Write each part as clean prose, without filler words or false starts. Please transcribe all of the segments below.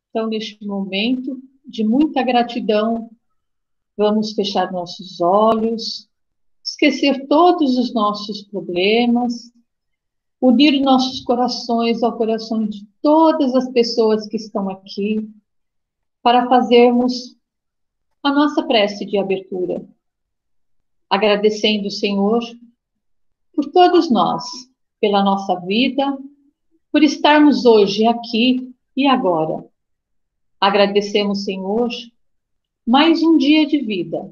Então, neste momento de muita gratidão, vamos fechar nossos olhos, esquecer todos os nossos problemas, unir nossos corações ao coração de todas as pessoas que estão aqui, para fazermos a nossa prece de abertura, agradecendo o Senhor por todos nós, pela nossa vida, por estarmos hoje aqui e agora. Agradecemos, Senhor, mais um dia de vida.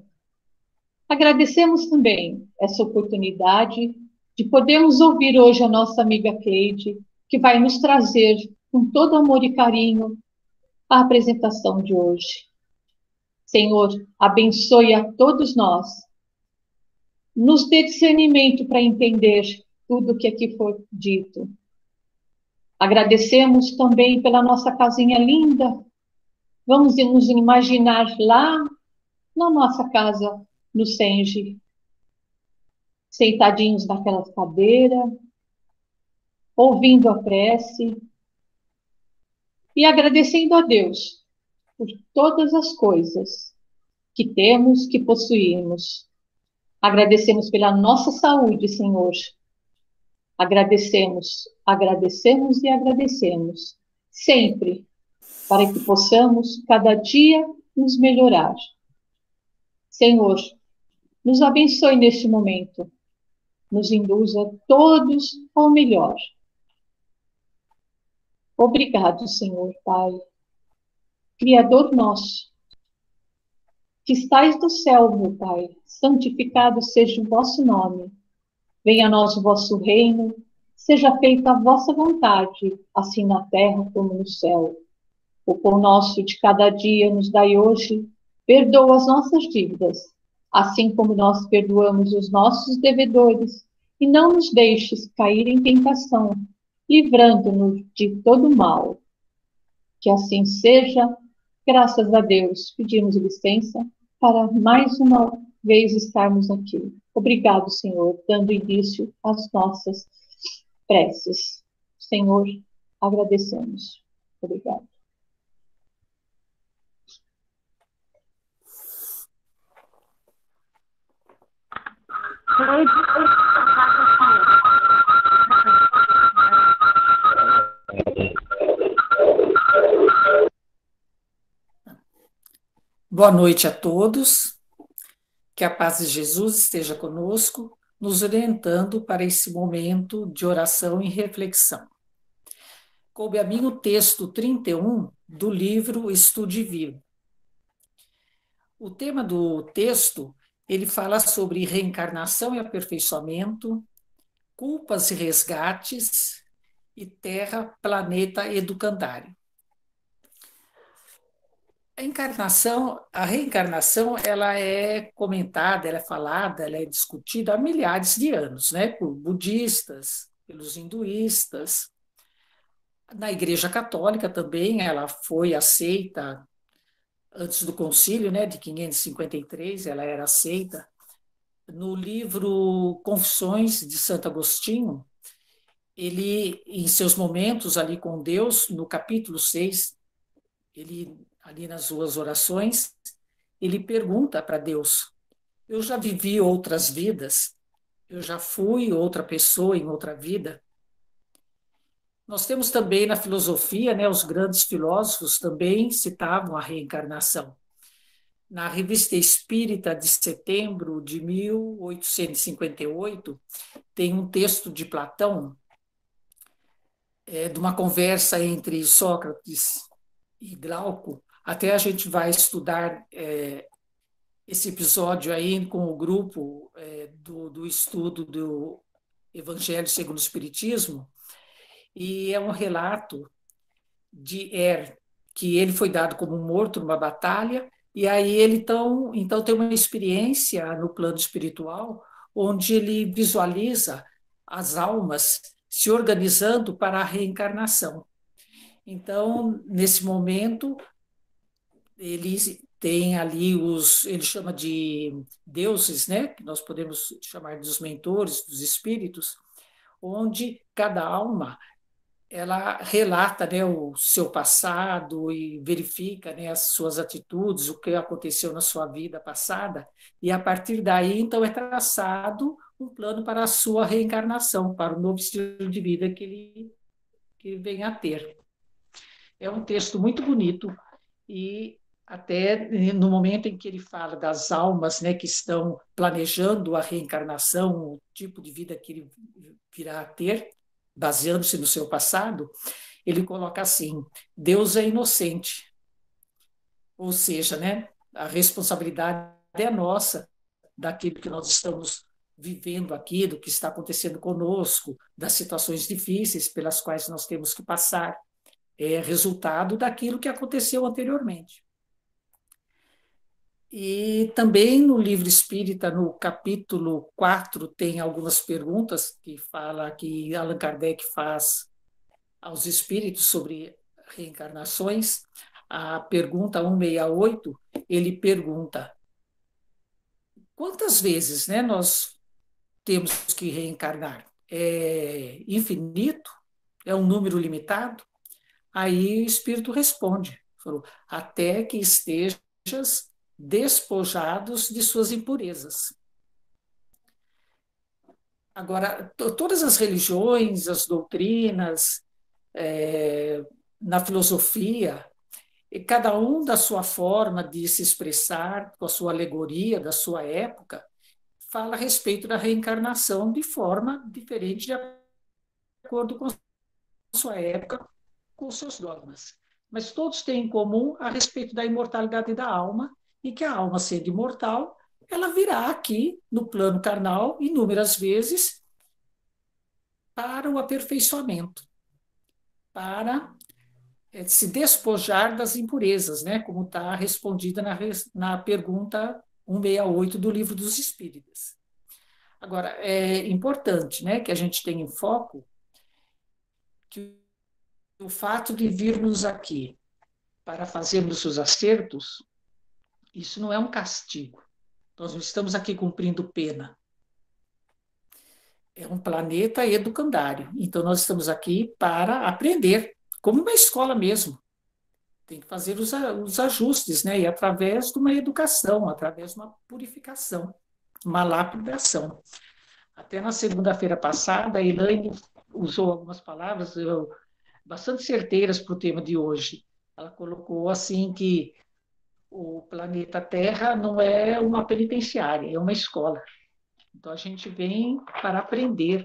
Agradecemos também essa oportunidade de podermos ouvir hoje a nossa amiga Cleide, que vai nos trazer, com todo amor e carinho, a apresentação de hoje. Senhor, abençoe a todos nós, nos dê discernimento para entender tudo o que aqui foi dito. Agradecemos também pela nossa casinha linda. Vamos nos imaginar lá na nossa casa, no Senge, sentadinhos naquela cadeira, ouvindo a prece e agradecendo a Deus por todas as coisas que temos, que possuímos. Agradecemos pela nossa saúde, Senhor. Agradecemos, agradecemos e agradecemos, sempre, para que possamos cada dia nos melhorar. Senhor, nos abençoe neste momento, nos induza todos ao melhor. Obrigado, Senhor Pai, Criador nosso, que estais no céu, meu Pai, santificado seja o vosso nome. Venha a nós o vosso reino, seja feita a vossa vontade, assim na terra como no céu. O pão nosso de cada dia nos dai hoje, perdoa as nossas dívidas, assim como nós perdoamos os nossos devedores, e não nos deixes cair em tentação, livrando-nos de todo mal. Que assim seja, graças a Deus, pedimos licença para mais uma vez estarmos aqui. Obrigado, Senhor, dando início às nossas preces. Senhor, agradecemos. Obrigado. Boa noite a todos, que a paz de Jesus esteja conosco, nos orientando para esse momento de oração e reflexão. Coube a mim o texto 31 do livro Estude Vivo. O tema do texto, ele fala sobre reencarnação e aperfeiçoamento, culpas e resgates e terra, planeta educandário. A reencarnação, ela é comentada, ela é falada, ela é discutida há milhares de anos, né? Por budistas, pelos hinduístas. Na Igreja Católica também, ela foi aceita antes do concílio, né, de 553, ela era aceita. No livro Confissões de Santo Agostinho, ele, em seus momentos ali com Deus, no capítulo 6, ele, ali nas suas orações, ele pergunta para Deus: eu já vivi outras vidas? Eu já fui outra pessoa em outra vida? Nós temos também na filosofia, né, os grandes filósofos também citavam a reencarnação. Na Revista Espírita de setembro de 1858, tem um texto de Platão, de uma conversa entre Sócrates e Glauco. Até a gente vai estudar esse episódio aí com o grupo do estudo do Evangelho segundo o Espiritismo, e é um relato de que ele foi dado como morto numa batalha, e aí ele então tem uma experiência no plano espiritual, onde ele visualiza as almas se organizando para a reencarnação. Então, nesse momento, ele tem ali ele chama de deuses, né, que nós podemos chamar dos mentores, dos espíritos, onde cada alma ela relata, né, o seu passado e verifica, né, as suas atitudes, o que aconteceu na sua vida passada, e a partir daí, então, é traçado um plano para a sua reencarnação, para o novo estilo de vida que ele vem a ter. É um texto muito bonito e até no momento em que ele fala das almas, né, que estão planejando a reencarnação, o tipo de vida que ele virá a ter, baseando-se no seu passado, ele coloca assim: Deus é inocente, ou seja, né, a responsabilidade é nossa daquilo que nós estamos vivendo aqui, do que está acontecendo conosco, das situações difíceis pelas quais nós temos que passar, é resultado daquilo que aconteceu anteriormente. E também no livro espírita, no capítulo 4 tem algumas perguntas que fala que Allan Kardec faz aos espíritos sobre reencarnações. A pergunta 168, ele pergunta: quantas vezes, né, nós temos que reencarnar? É infinito? É um número limitado? Aí o espírito responde, falou: até que estejas despojados de suas impurezas. Agora, todas as religiões, as doutrinas, é, na filosofia, e cada um da sua forma de se expressar, com a sua alegoria da sua época, fala a respeito da reencarnação de forma diferente, de acordo com a sua época, com os seus dogmas. Mas todos têm em comum a respeito da imortalidade da alma, e que a alma, sendo imortal, ela virá aqui no plano carnal inúmeras vezes para o aperfeiçoamento, para se despojar das impurezas, né? Como está respondida na pergunta 168 do Livro dos Espíritos. Agora, é importante, né, que a gente tenha em foco que o fato de virmos aqui para fazermos os acertos, isso não é um castigo. Nós não estamos aqui cumprindo pena. É um planeta educandário. Então, nós estamos aqui para aprender, como uma escola mesmo. Tem que fazer os ajustes, né? E através de uma educação, através de uma purificação, uma lapidação. Até na segunda-feira passada, a Elaine usou algumas palavras bastante certeiras para o tema de hoje. Ela colocou assim que o planeta Terra não é uma penitenciária, é uma escola. Então a gente vem para aprender,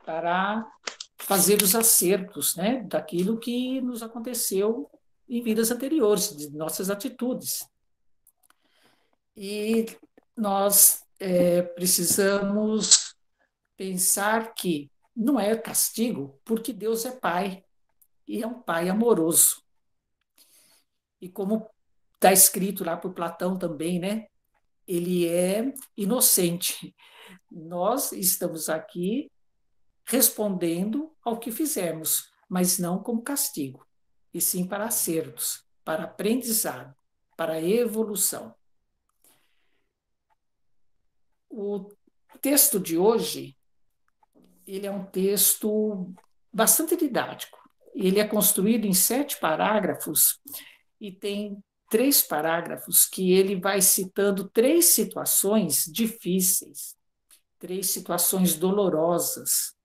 para fazer os acertos, né, daquilo que nos aconteceu em vidas anteriores, de nossas atitudes. E nós precisamos pensar que não é castigo, porque Deus é Pai, e é um Pai amoroso. E como está escrito lá por Platão também, né? Ele é inocente. Nós estamos aqui respondendo ao que fizemos, mas não como castigo, e sim para acertos, para aprendizado, para evolução. O texto de hoje, ele é um texto bastante didático. Ele é construído em 7 parágrafos e tem 3 parágrafos que ele vai citando 3 situações difíceis, 3 situações dolorosas,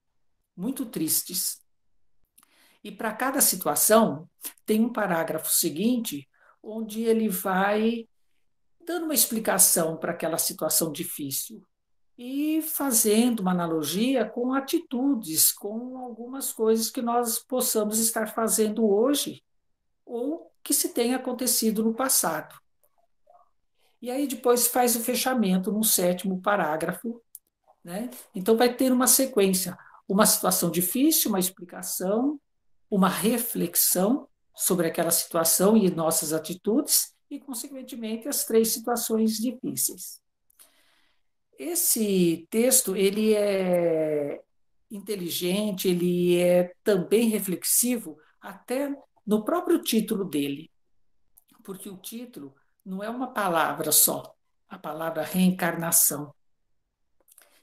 muito tristes. E para cada situação, tem um parágrafo seguinte, onde ele vai dando uma explicação para aquela situação difícil e fazendo uma analogia com atitudes, com algumas coisas que nós possamos estar fazendo hoje ou que se tenha acontecido no passado. E aí depois faz o fechamento no 7º parágrafo, né? Então vai ter uma sequência, uma situação difícil, uma explicação, uma reflexão sobre aquela situação e nossas atitudes e, consequentemente, as 3 situações difíceis. Esse texto ele é inteligente, ele é também reflexivo, até no próprio título dele, porque o título não é uma palavra só, a palavra reencarnação.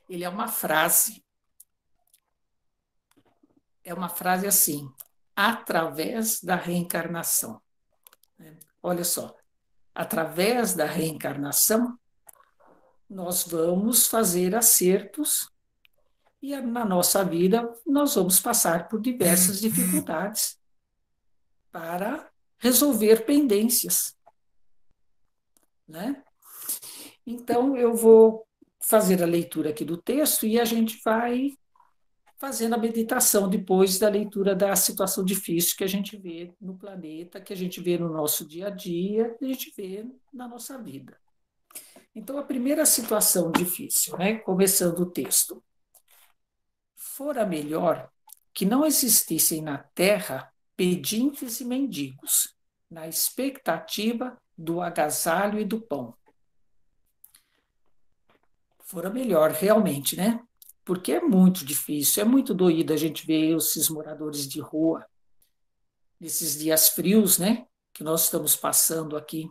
Ele é uma frase. é uma frase assim: através da reencarnação. Olha só, através da reencarnação, nós vamos fazer acertos e na nossa vida nós vamos passar por diversas dificuldades para resolver pendências, né? Então, eu vou fazer a leitura aqui do texto e a gente vai fazendo a meditação depois da leitura da situação difícil que a gente vê no planeta, que a gente vê no nosso dia a dia, que a gente vê na nossa vida. Então, a primeira situação difícil, né? Começando o texto. Fora melhor que não existissem na terra pedintes e mendigos, na expectativa do agasalho e do pão. Fora melhor, realmente, né? Porque é muito difícil, é muito doído a gente ver esses moradores de rua, nesses dias frios, né? Que nós estamos passando aqui.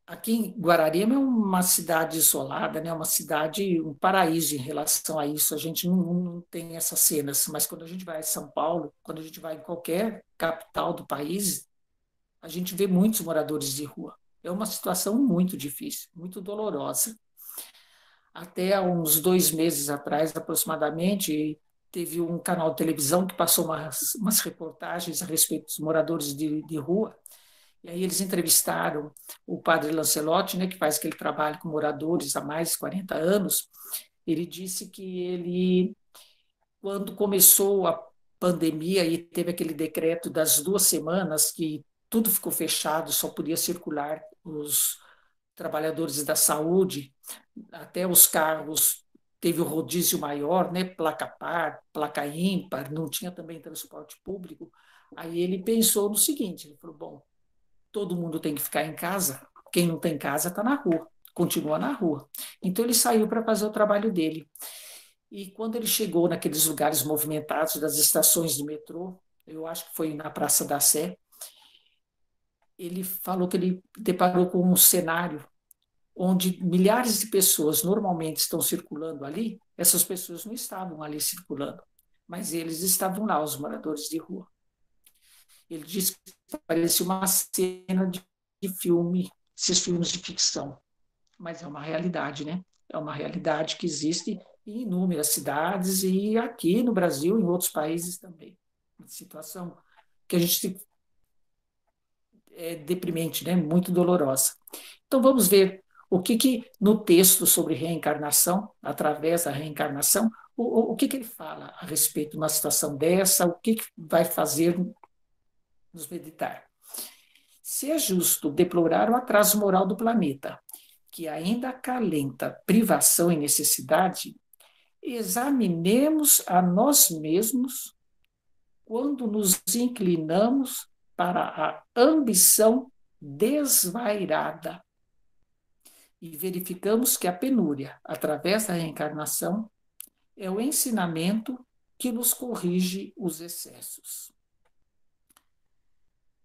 Aqui em Guararema é uma cidade isolada, né? Uma cidade, um paraíso em relação a isso. A gente não tem essas cenas, mas quando a gente vai a São Paulo, quando a gente vai em qualquer capital do país, a gente vê muitos moradores de rua. É uma situação muito difícil, muito dolorosa. Até há uns 2 meses atrás, aproximadamente, teve um canal de televisão que passou umas reportagens a respeito dos moradores de rua, e aí eles entrevistaram o padre Lancelotti, né, que faz aquele trabalho com moradores há mais de 40 anos. Ele disse que ele, quando começou a pandemia e teve aquele decreto das 2 semanas que tudo ficou fechado, só podia circular os trabalhadores da saúde, até os carros teve o rodízio maior, né? Placa par, placa ímpar, não tinha também transporte público. Aí ele pensou no seguinte, ele falou, bom, todo mundo tem que ficar em casa, quem não tem casa está na rua, continua na rua. Então ele saiu para fazer o trabalho dele. E quando ele chegou naqueles lugares movimentados das estações de metrô, eu acho que foi na Praça da Sé, ele falou que ele deparou com um cenário onde milhares de pessoas normalmente estão circulando ali, essas pessoas não estavam ali circulando, mas eles estavam lá, os moradores de rua. Ele disse que parecia uma cena de filme, esses filmes de ficção, mas é uma realidade, né? É uma realidade que existe em inúmeras cidades e aqui no Brasil e em outros países também. Uma situação que a gente é deprimente, né? Muito dolorosa. Então vamos ver o que no texto sobre reencarnação, através da reencarnação, o que ele fala a respeito de uma situação dessa, o que vai fazer nos meditar. Se é justo deplorar o atraso moral do planeta, que ainda acalenta privação e necessidade, examinemos a nós mesmos quando nos inclinamos para a ambição desvairada e verificamos que a penúria, através da reencarnação, é o ensinamento que nos corrige os excessos.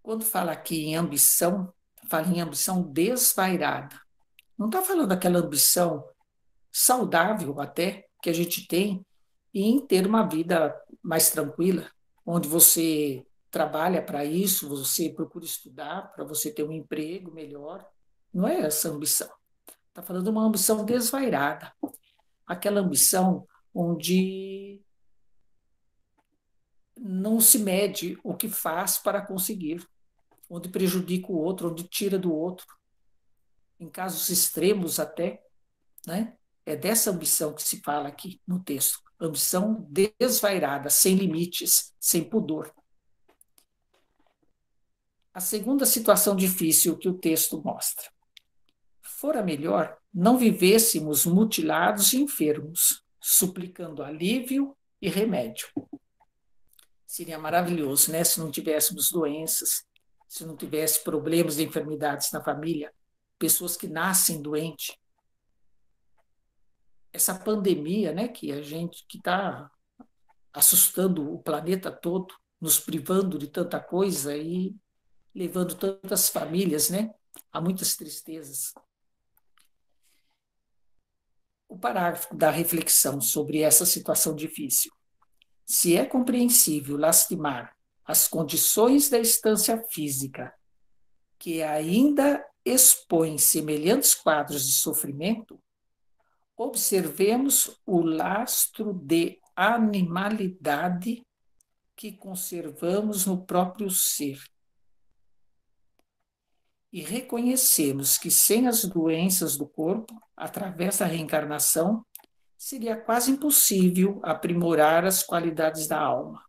Quando fala aqui em ambição, fala em ambição desvairada. Não está falando daquela ambição saudável até que a gente tem em ter uma vida mais tranquila, onde você trabalha para isso, você procura estudar para você ter um emprego melhor. Não é essa a ambição. Está falando de uma ambição desvairada, aquela ambição onde não se mede o que faz para conseguir, onde prejudica o outro, onde tira do outro, em casos extremos até, né? É dessa ambição que se fala aqui no texto, ambição desvairada, sem limites, sem pudor. A segunda situação difícil que o texto mostra. Fora melhor não vivêssemos mutilados e enfermos, suplicando alívio e remédio. Seria maravilhoso, né? Se não tivéssemos doenças, se não tivesse problemas de enfermidades na família, pessoas que nascem doentes. Essa pandemia, né, que a gente que está assustando o planeta todo, nos privando de tanta coisa e levando tantas famílias, né, a muitas tristezas. O parágrafo da reflexão sobre essa situação difícil. Se é compreensível lastimar as condições da instância física, que ainda expõe semelhantes quadros de sofrimento, observemos o lastro de animalidade que conservamos no próprio ser. E reconhecemos que sem as doenças do corpo, através da reencarnação, seria quase impossível aprimorar as qualidades da alma.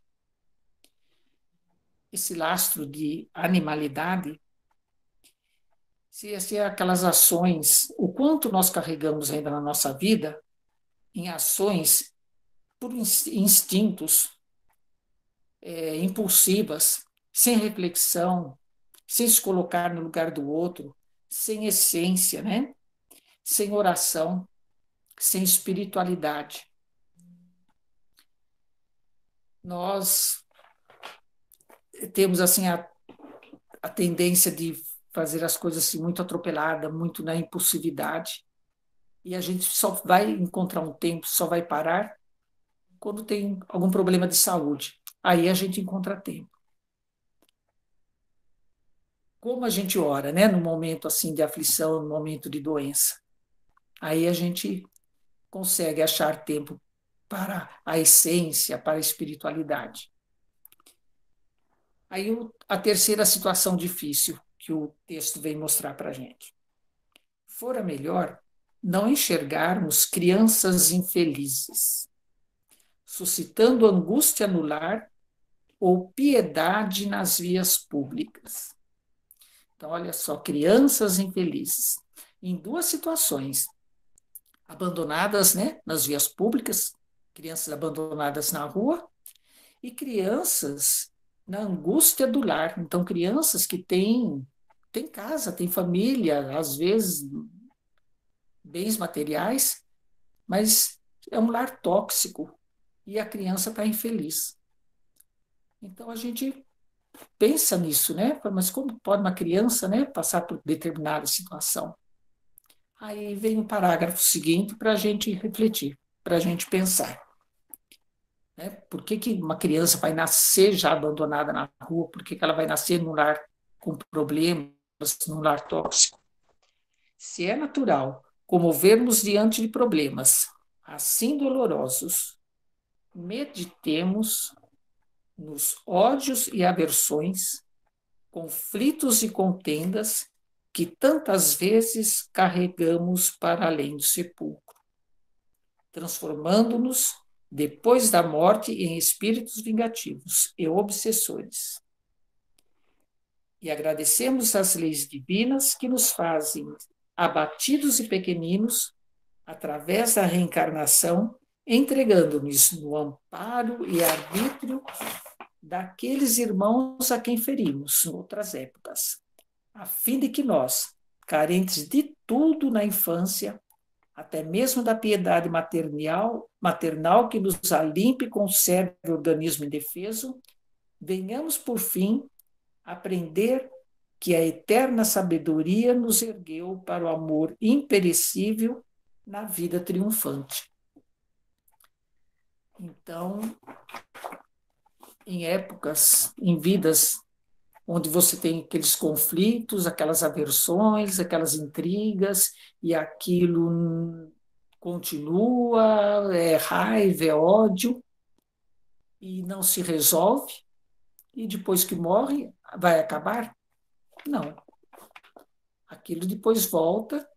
Esse lastro de animalidade, se aquelas ações, o quanto nós carregamos ainda na nossa vida em ações por instintos impulsivas, sem reflexão, sem se colocar no lugar do outro, sem essência, né? Sem oração, sem espiritualidade. Nós temos assim a tendência de fazer as coisas assim, muito atropelada, muito na impulsividade, e a gente só vai encontrar um tempo, só vai parar quando tem algum problema de saúde. Aí a gente encontra tempo. Como a gente ora, né, no momento assim de aflição, no momento de doença. Aí a gente consegue achar tempo para a essência, para a espiritualidade. Aí a terceira situação difícil que o texto vem mostrar para a gente. Fora melhor não enxergarmos crianças infelizes, suscitando angústia no lar ou piedade nas vias públicas. Então, olha só, crianças infelizes. Em duas situações, abandonadas, né, nas vias públicas, crianças abandonadas na rua, e crianças na angústia do lar. Então, crianças que têm casa, têm família, às vezes bens materiais, mas é um lar tóxico e a criança está infeliz. Então, a gente pensa nisso, né? Mas como pode uma criança, né, passar por determinada situação? Aí vem o parágrafo seguinte para a gente refletir, para a gente pensar. Né? Por que, que uma criança vai nascer já abandonada na rua? Por que, que ela vai nascer num lar com problemas, num lar tóxico? Se é natural comovermos diante de problemas assim dolorosos, meditemos nos ódios e aversões, conflitos e contendas que tantas vezes carregamos para além do sepulcro, transformando-nos, depois da morte, em espíritos vingativos e obsessores. E agradecemos as leis divinas que nos fazem abatidos e pequeninos, através da reencarnação, entregando-nos no amparo e arbítrio daqueles irmãos a quem ferimos em outras épocas, a fim de que nós, carentes de tudo na infância, até mesmo da piedade maternal que nos alimpe e conserve o organismo indefeso, venhamos, por fim, aprender que a eterna sabedoria nos ergueu para o amor imperecível na vida triunfante. Então, em épocas, em vidas onde você tem aqueles conflitos, aquelas aversões, aquelas intrigas, e aquilo continua, é raiva, é ódio, e não se resolve, e depois que morre, vai acabar? Não. Aquilo depois volta,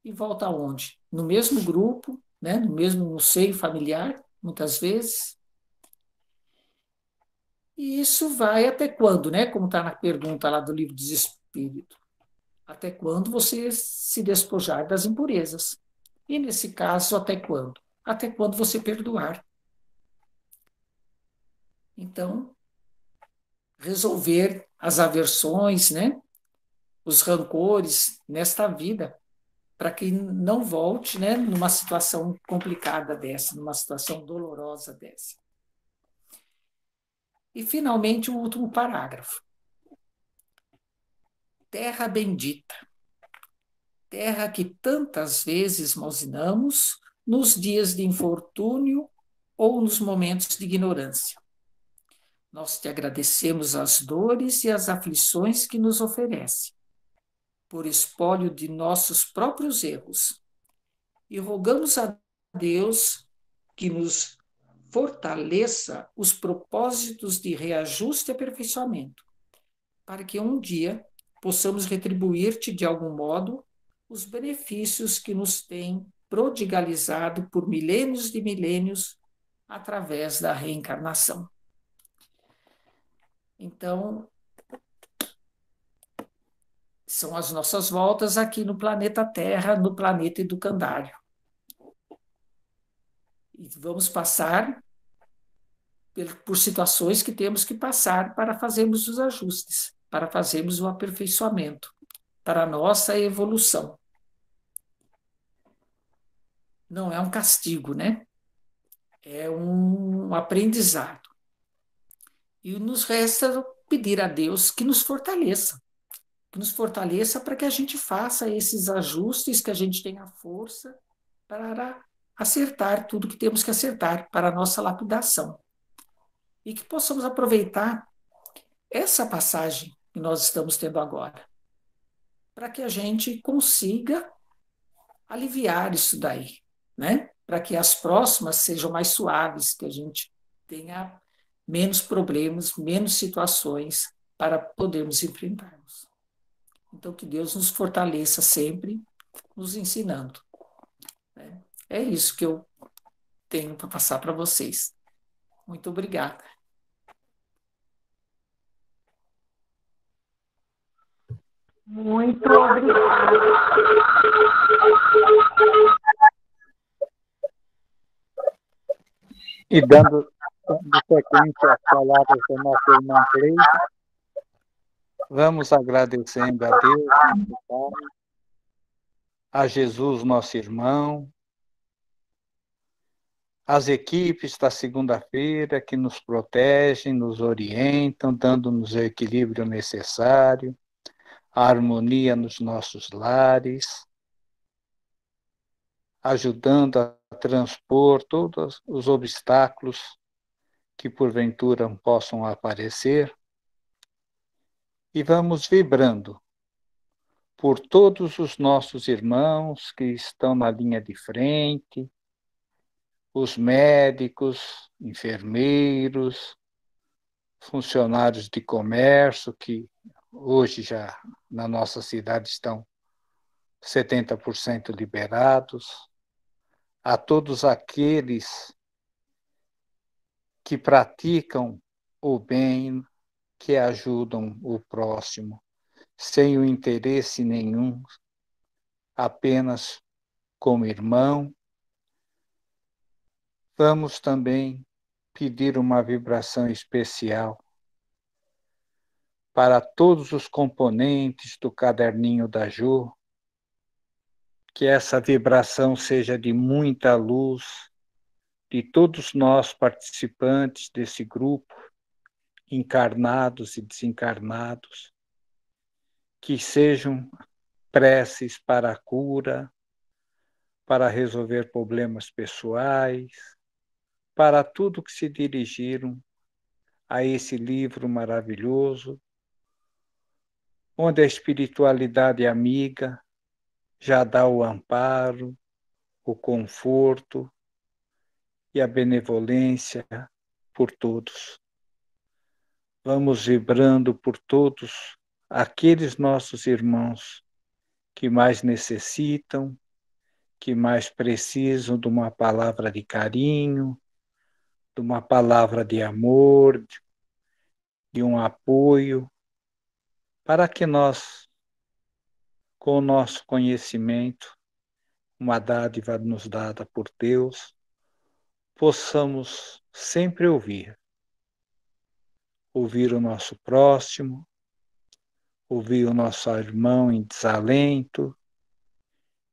e volta aonde? No mesmo grupo, né? No seio familiar, muitas vezes. E isso vai até quando, né? Como está na pergunta lá do livro dos Espíritos. Até quando você se despojar das impurezas. E nesse caso, até quando? Até quando você perdoar. Então, resolver as aversões, né? Os rancores nesta vida, para que não volte, né, numa situação complicada dessa, numa situação dolorosa dessa. E, finalmente, o último parágrafo. Terra bendita, terra que tantas vezes mosinamos nos dias de infortúnio ou nos momentos de ignorância. Nós te agradecemos as dores e as aflições que nos oferece, por espólio de nossos próprios erros, e rogamos a Deus que nos fortaleça os propósitos de reajuste e aperfeiçoamento, para que um dia possamos retribuir-te de algum modo os benefícios que nos tem prodigalizado por milênios de milênios através da reencarnação. Então, são as nossas voltas aqui no planeta Terra, no planeta Educandário. E vamos passar por situações que temos que passar para fazermos os ajustes, para fazermos o aperfeiçoamento, para a nossa evolução. Não é um castigo, né? É um aprendizado. E nos resta pedir a Deus que nos fortaleça para que a gente faça esses ajustes, que a gente tenha força para acertar tudo que temos que acertar para a nossa lapidação. E que possamos aproveitar essa passagem que nós estamos tendo agora, para que a gente consiga aliviar isso daí, né? Para que as próximas sejam mais suaves, que a gente tenha menos problemas, menos situações para podermos enfrentarmos. Então, que Deus nos fortaleça sempre, nos ensinando. Né? É isso que eu tenho para passar para vocês. Muito obrigada. Muito obrigada. E dando sequência às palavras do nosso irmão Cleide, vamos agradecendo a Deus, nosso Pai, a Jesus, nosso irmão, as equipes da segunda-feira que nos protegem, nos orientam, dando-nos o equilíbrio necessário, a harmonia nos nossos lares, ajudando a transpor todos os obstáculos que porventura possam aparecer, e vamos vibrando por todos os nossos irmãos que estão na linha de frente, os médicos, enfermeiros, funcionários de comércio, que hoje já na nossa cidade estão 70% liberados, a todos aqueles que praticam o bem, que ajudam o próximo, sem o interesse nenhum, apenas como irmão. Vamos também pedir uma vibração especial para todos os componentes do caderninho da Ju, que essa vibração seja de muita luz, de todos nós participantes desse grupo, encarnados e desencarnados, que sejam preces para a cura, para resolver problemas pessoais, para tudo que se dirigiram a esse livro maravilhoso, onde a espiritualidade amiga já dá o amparo, o conforto e a benevolência por todos. Vamos vibrando por todos aqueles nossos irmãos que mais necessitam, que mais precisam de uma palavra de carinho, de uma palavra de amor, de um apoio, para que nós, com o nosso conhecimento, uma dádiva nos dada por Deus, possamos sempre ouvir o nosso próximo, ouvir o nosso irmão em desalento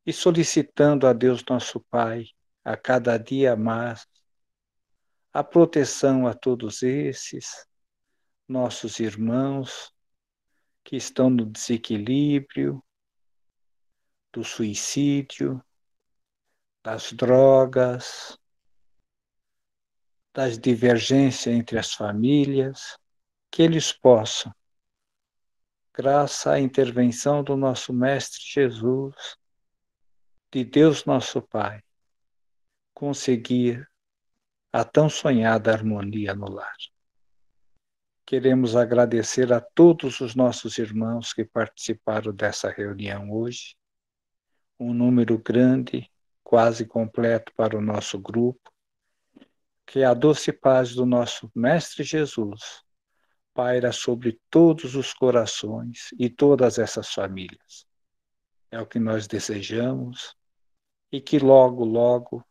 e solicitando a Deus nosso Pai, a cada dia mais, a proteção a todos esses nossos irmãos que estão no desequilíbrio, do suicídio, das drogas, das divergências entre as famílias, que eles possam, graças à intervenção do nosso Mestre Jesus, de Deus nosso Pai, conseguir a tão sonhada harmonia no lar. Queremos agradecer a todos os nossos irmãos que participaram dessa reunião hoje, um número grande, quase completo para o nosso grupo, que a doce paz do nosso Mestre Jesus paira sobre todos os corações e todas essas famílias. É o que nós desejamos e que logo, logo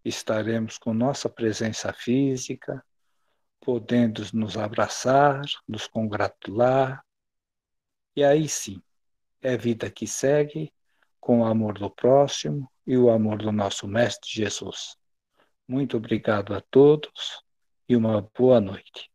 estaremos com nossa presença física, podendo nos abraçar, nos congratular, e aí sim, é vida que segue com o amor do próximo e o amor do nosso Mestre Jesus. Muito obrigado a todos e uma boa noite.